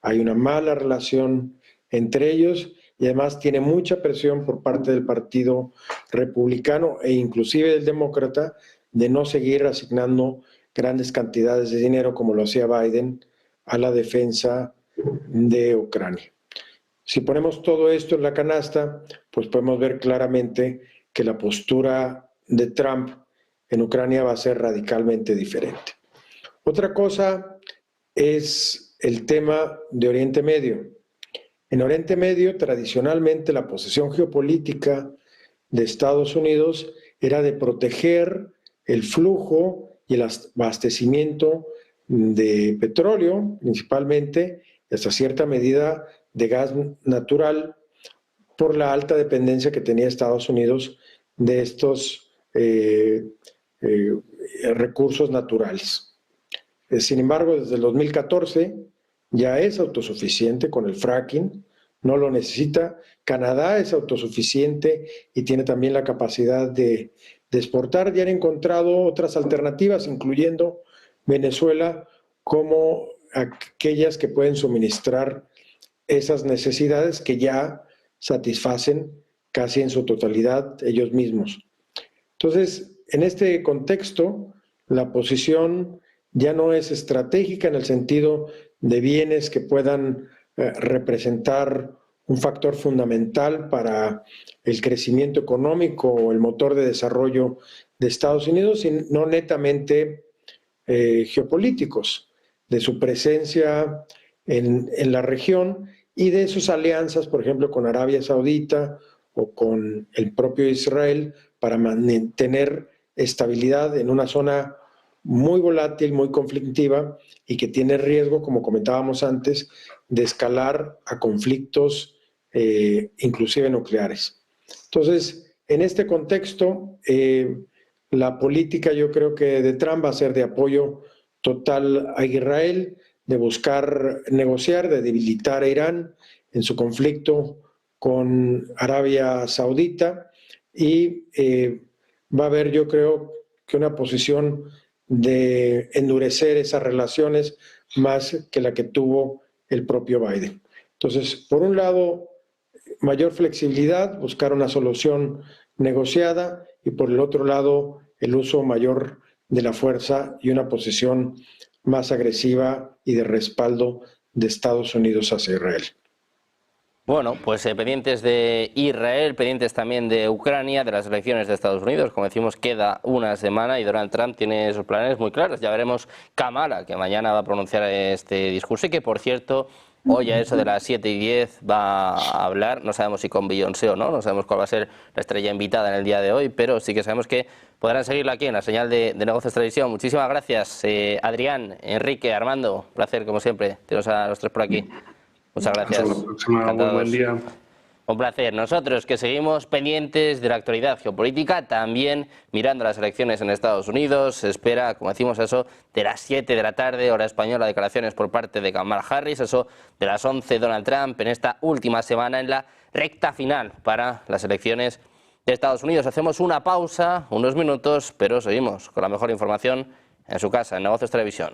hay una mala relación entre ellos y además tiene mucha presión por parte del Partido Republicano e inclusive del Demócrata de no seguir asignando grandes cantidades de dinero como lo hacía Biden a la defensa de Ucrania. Si ponemos todo esto en la canasta, pues podemos ver claramente que la postura de Trump en Ucrania va a ser radicalmente diferente. Otra cosa es el tema de Oriente Medio. En Oriente Medio, tradicionalmente, la posición geopolítica de Estados Unidos era de proteger el flujo y el abastecimiento de petróleo, principalmente, y hasta cierta medida de gas natural, por la alta dependencia que tenía Estados Unidos de estos recursos naturales. Sin embargo, desde el 2014 ya es autosuficiente con el fracking, no lo necesita. Canadá es autosuficiente y tiene también la capacidad de exportar. Ya han encontrado otras alternativas, incluyendo Venezuela, como aquellas que pueden suministrar esas necesidades que ya satisfacen casi en su totalidad ellos mismos. Entonces, en este contexto, la posición ya no es estratégica en el sentido de bienes que puedan representar un factor fundamental para el crecimiento económico o el motor de desarrollo de Estados Unidos, sino netamente geopolíticos, de su presencia en la región y de sus alianzas, por ejemplo, con Arabia Saudita o con el propio Israel, para mantener estabilidad en una zona muy volátil, muy conflictiva y que tiene riesgo, como comentábamos antes, de escalar a conflictos inclusive nucleares. Entonces, en este contexto, la política yo creo que de Trump va a ser de apoyo total a Israel, de buscar negociar, de debilitar a Irán en su conflicto con Arabia Saudita y va a haber, yo creo, que una posición de endurecer esas relaciones más que la que tuvo el propio Biden. Entonces, por un lado, mayor flexibilidad, buscar una solución negociada y por el otro lado, el uso mayor de la fuerza y una posición más agresiva y de respaldo de Estados Unidos hacia Israel. Bueno, pues pendientes de Israel, pendientes también de Ucrania, de las elecciones de Estados Unidos. Como decimos, queda una semana y Donald Trump tiene sus planes muy claros. Ya veremos Kamala, que mañana va a pronunciar este discurso y que, por cierto, hoy a eso de las 7:10 va a hablar, no sabemos si con Beyoncé o no sabemos cuál va a ser la estrella invitada en el día de hoy, pero sí que sabemos que podrán seguirla aquí en la señal de Negocios Televisión. Muchísimas gracias, Adrián, Enrique, Armando, un placer como siempre, teneros a los tres por aquí. Muchas gracias. Hasta la próxima, muy buen día. Un placer. Nosotros que seguimos pendientes de la actualidad geopolítica, también mirando las elecciones en Estados Unidos. Se espera, como decimos, eso de las 7 de la tarde, hora española, declaraciones por parte de Kamala Harris, eso de las 11 Donald Trump, en esta última semana, en la recta final para las elecciones de Estados Unidos. Hacemos una pausa, unos minutos, pero seguimos con la mejor información en su casa, en Negocios Televisión.